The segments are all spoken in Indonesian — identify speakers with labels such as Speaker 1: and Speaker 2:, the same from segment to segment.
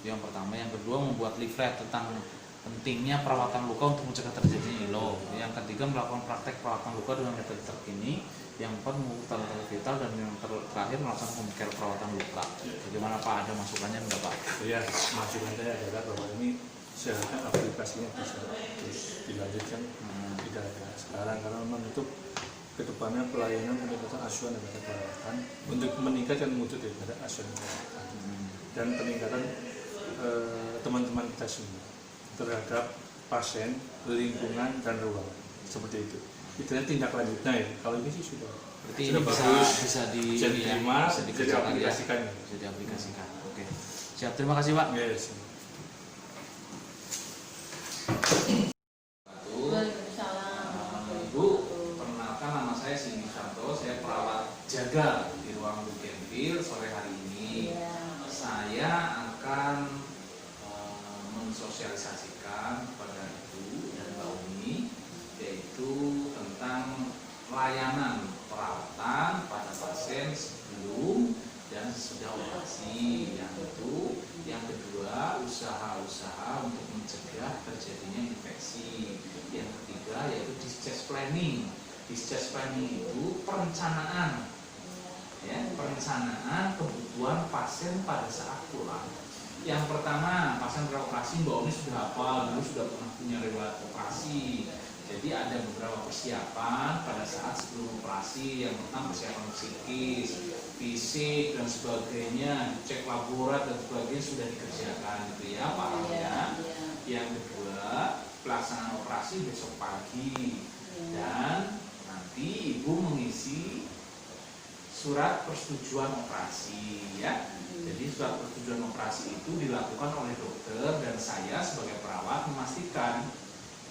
Speaker 1: Yang pertama, yang kedua membuat leaflet tentang pentingnya perawatan luka untuk mencegah terjadinya ILO. Yang ketiga melakukan praktek perawatan luka dengan metode terkini. Yang keempat mengukur tanda-tanda vital, dan yang terakhir melakukan home care perawatan luka. Bagaimana Pak, ada masukannya enggak Pak?
Speaker 2: Ya, masukan saya adalah bahwa ini seharusnya aplikasinya bisa terus dilanjutkan, tidak ada sekarang, karena memang itu kedepannya pelayanan peningkatan asuhan daripada perawatan untuk meningkatkan mutu daripada asuhan perawatan dan peningkatan teman-teman kita semua terhadap pasien, lingkungan, dan ruangan seperti itu. Itu tindak lanjutnya ya. Kalau ini sih sudah.
Speaker 1: Berarti
Speaker 2: sudah
Speaker 1: ini
Speaker 2: bagus,
Speaker 1: bisa
Speaker 2: diterima, bisa diaplikasikan.
Speaker 1: Ya? Bisa diaplikasikan. Oke. Siap, terima kasih Pak.
Speaker 2: Yes.
Speaker 1: Ibu, perkenalkan nama saya Sini Santo, saya perawat jaga di ruang Bugenvil sore hari ini. Saya akan mensosialisasikan kepada Ibu dan Mbak Umi, yaitu tentang layanan perawatan pada pasien sebelum dan sesudah operasi. Yang kedua, usaha-usaha untuk mencegah terjadinya infeksi. Yang ketiga yaitu discharge planning. Discharge planning itu perencanaan, ya, perencanaan kebutuhan pasien pada saat pulang. Yang pertama, pasien beroperasi, Mbak Umi sudah hafal, dulu sudah pernah punya riwayat operasi. Jadi ada beberapa persiapan pada saat sebelum operasi. Yang pertama persiapan psikis, fisik dan sebagainya, cek laborat dan sebagainya sudah dikerjakan gitu ya Pak ya. Yang kedua, pelaksanaan operasi besok pagi, dan nanti Ibu mengisi surat persetujuan operasi ya. Jadi surat persetujuan operasi itu dilakukan oleh dokter, dan saya sebagai perawat memastikan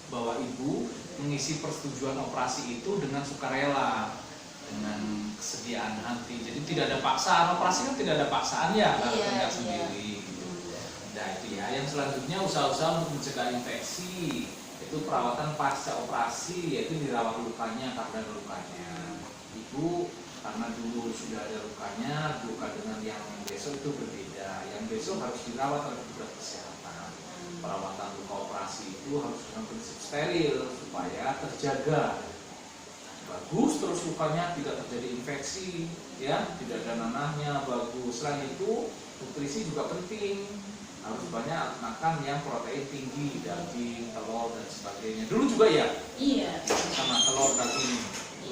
Speaker 1: bahwa Ibu mengisi persetujuan operasi itu dengan sukarela, dengan kesediaan hati. Jadi tidak ada paksaan, operasi kan tidak ada paksaan ya, kalau tidak sendiri gitu. Nah itu ya. Yang selanjutnya usaha-usaha untuk mencegah infeksi, itu perawatan pasca operasi, yaitu dirawat lukanya karena ada lukanya. Ibu karena dulu sudah ada lukanya, luka dengan yang besok itu berbeda. Yang besok harus dirawat oleh petugas kesehatan. Perawatan luka operasi itu harus dengan prinsip steril supaya terjaga bagus, terus lukanya tidak terjadi infeksi, ya, tidak ada nanahnya, bagus. Selain itu nutrisi juga penting, harus banyak makan yang protein tinggi, daging, telur dan sebagainya. Dulu juga ya, sama telur, daging,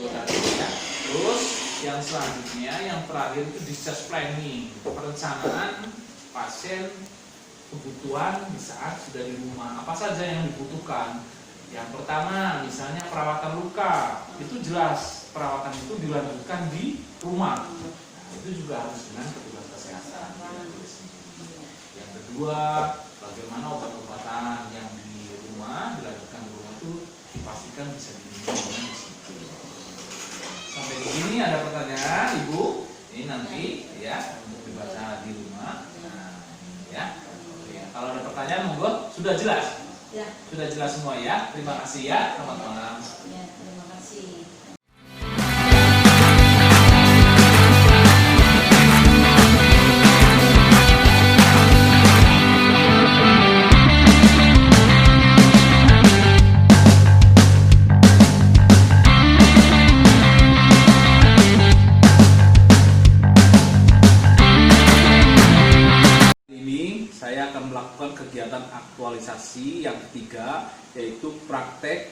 Speaker 1: ya. Terus yang selanjutnya, yang terakhir itu discharge planning, perencanaan pasien kebutuhan di saat sudah di rumah. Apa saja yang dibutuhkan? Yang pertama, misalnya perawatan luka, itu jelas perawatan itu dilanjutkan di rumah. Nah, itu juga harus dengan petugas kesehatan. Yang kedua, bagaimana obat-obatan yang di rumah dilanjutkan di rumah itu dipastikan bisa diminum di situ. Sampai di sini ada pertanyaan, Ibu? Ini nanti ya untuk dibaca di rumah. Nah, ya. Kalau ada pertanyaan, monggo. Sudah jelas?
Speaker 3: Ya.
Speaker 1: Sudah jelas semua ya. Terima kasih ya, selamat malam.
Speaker 3: Ya, terima kasih.
Speaker 1: Saya akan melakukan kegiatan aktualisasi yang ketiga, yaitu praktek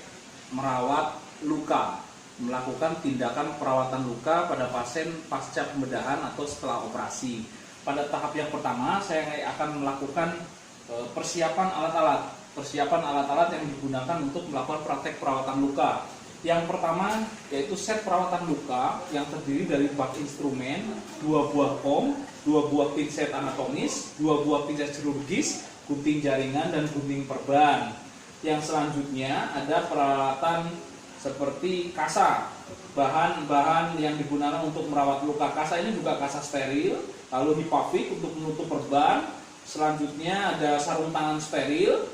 Speaker 1: merawat luka, melakukan tindakan perawatan luka pada pasien pasca pembedahan atau setelah operasi. Pada tahap yang pertama, saya akan melakukan persiapan alat-alat yang digunakan untuk melakukan praktek perawatan luka. Yang pertama yaitu set perawatan luka yang terdiri dari bak instrumen, 2 buah pom, 2 buah pinset anatomis, 2 buah pinset chirurgis, gunting jaringan, dan gunting perban. Yang selanjutnya ada peralatan seperti kasa, bahan-bahan yang digunakan untuk merawat luka. Kasa ini juga kasa steril, lalu hipavik untuk menutup perban. Selanjutnya ada sarung tangan steril,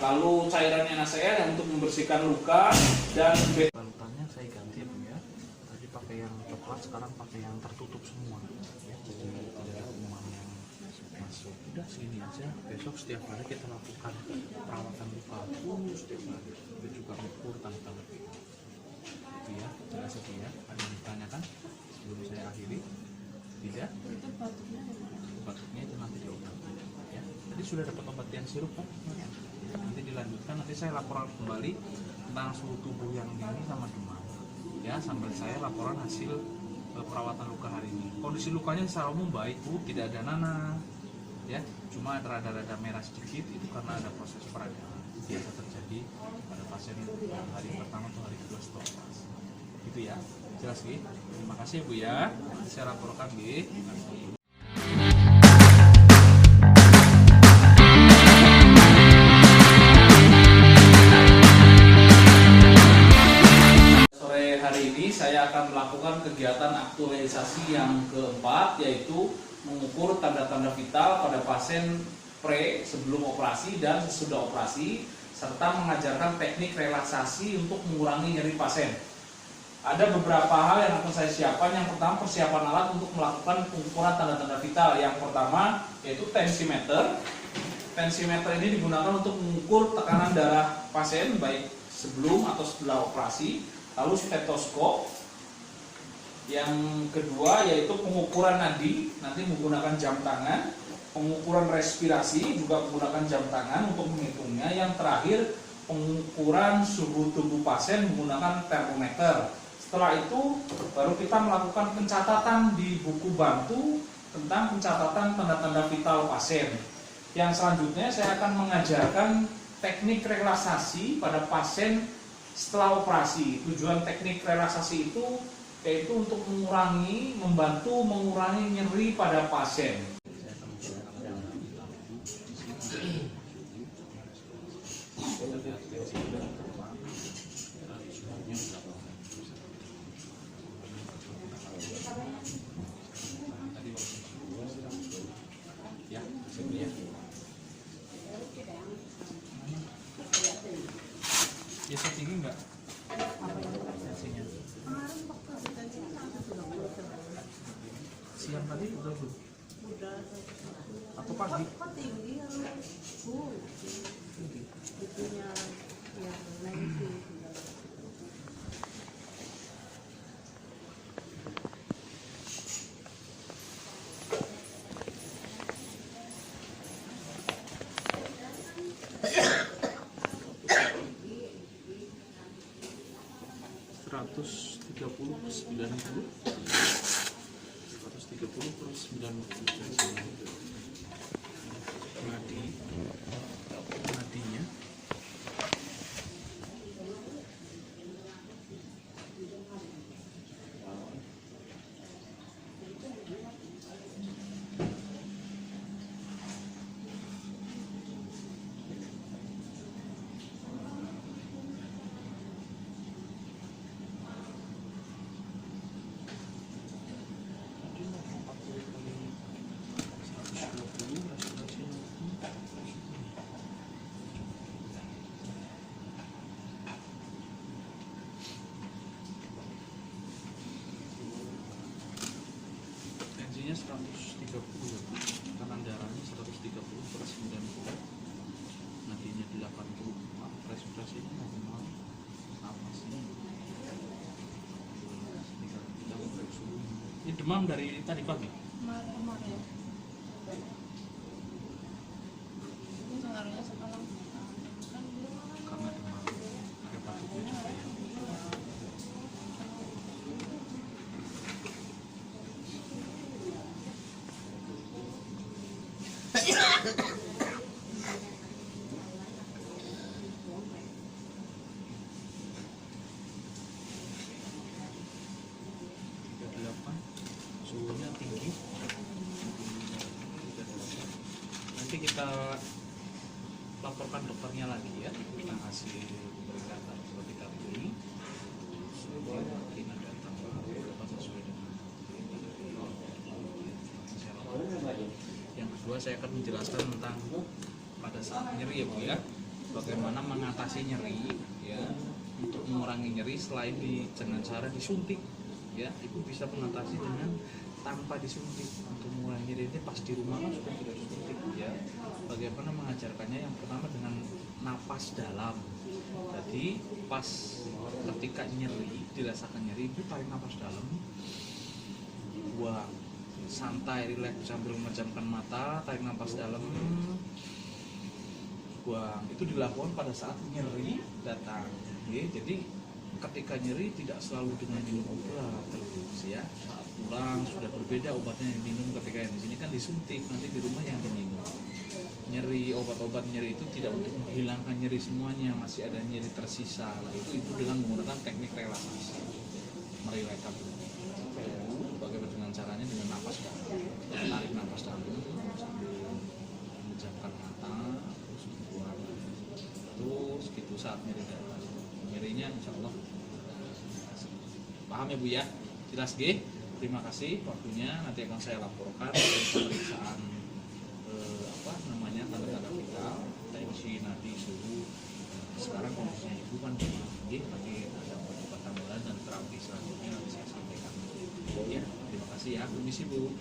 Speaker 1: lalu cairan NaCl yang untuk membersihkan luka, dan balutannya saya ganti ya. Tadi pakai yang coklat, sekarang pakai yang tertutup semua ya. Jadi tidak ada kuman yang masuk. Udah segini aja. Besok setiap hari kita lakukan perawatan luka setiap hari. Kita juga ukur tanda-tanda itu ya, jelas itu ya. Ada yang ditanyakan sebelum saya akhiri? Tidak? Batuknya itu nanti diobati ya. Tadi sudah dapat obat yang sirup kan? Nanti dilanjutkan, nanti saya laporan kembali tentang suhu tubuh yang ini sama demam ya, sambil saya laporan hasil perawatan luka hari ini. Kondisi lukanya secara umum baik Bu, tidak ada nanah ya, cuma ada rada-rada merah sedikit, itu karena ada proses peradangan biasa terjadi pada pasien hari pertama atau hari kedua setelah operasi. Gitu ya, jelas Gi? Terima kasih Bu ya, saya laporkan Gi. Sore hari ini saya akan melakukan kegiatan aktualisasi yang keempat, yaitu mengukur tanda-tanda vital pada pasien pre sebelum operasi dan sesudah operasi, serta mengajarkan teknik relaksasi untuk mengurangi nyeri pasien. Ada beberapa hal yang akan saya siapkan. Yang pertama, persiapan alat untuk melakukan pengukuran tanda-tanda vital. Yang pertama yaitu tensimeter. Tensimeter ini digunakan untuk mengukur tekanan darah pasien baik sebelum atau setelah operasi. Lalu stetoskop. Yang kedua yaitu pengukuran nadi, nanti menggunakan jam tangan. Pengukuran respirasi juga menggunakan jam tangan untuk menghitungnya. Yang terakhir, pengukuran suhu tubuh pasien menggunakan termometer. Setelah itu baru kita melakukan pencatatan di buku bantu tentang pencatatan tanda-tanda vital pasien. Yang selanjutnya saya akan mengajarkan teknik relaksasi pada pasien setelah operasi. Tujuan teknik relaksasi itu yaitu untuk membantu mengurangi nyeri pada pasien. Ya, sini ya. Ya setinggi enggak? Tensinya. Siang tadi udah belum?
Speaker 4: Udah.
Speaker 1: Atau pagi?
Speaker 4: Kok tinggi ya? Itunya yang naik sih.
Speaker 1: Nadinya tensinya 130, tekanan darahnya 130/90, nadinya 80, respirasinya normal, napasnya 3, ini demam dari tadi pagi.
Speaker 4: Kemarin. Ini pengaruhnya sekarang kan
Speaker 1: Karena demam, ada batuknya juga ya. Suhunya tinggi. Nanti kita laporkan dokternya lagi ya tentang hasil peringatan seperti kali ini. Mungkin ada tambahan beberapa sesuai dengan yang kedua, saya akan menjelaskan tentang pada saat nyeri ya Bu ya, bagaimana mengatasi nyeri ya. Untuk mengurangi nyeri selain dengan cara disuntik ya, Ibu bisa mengatasi dengan tanpa disuntik. Untuk mengurangi nyeri ini pas di rumah kan sudah tidak disuntik ya. Bagaimana mengajarkannya? Yang pertama dengan napas dalam. Jadi pas ketika nyeri, dirasakan nyeri, itu tarik napas dalam, buang, santai, rileks sambil memejamkan mata, tarik napas dalam, buang. Itu dilakukan pada saat nyeri datang. Oke, jadi ketika nyeri tidak selalu dengan minum obat terus ya. Saat pulang sudah berbeda obatnya yang diminum. Ketika yang di sini kan disuntik, nanti di rumah yang diminum. Nyeri, obat-obat nyeri itu tidak untuk menghilangkan nyeri semuanya, masih ada nyeri tersisa. Nah, itu dengan menggunakan teknik relaksasi, merilekskan dulu. Bagaimana dengan caranya? Dengan napas dalam, tarik napas dalam sambil memejamkan mata, terus buang, terus gitu saat nyeri datang. Nyerinya insya Allah paham ya Bu ya, jelas G. Terima kasih waktunya, nanti akan saya laporkan pemeriksaan tanda-tanda vital, tensi, nadi, suhu. Sekarang kondisinya ibu kan lagi ada obat tambahan dan terapi selanjutnya nanti saya sampaikan. Ya, terima kasih ya, permisi Bu.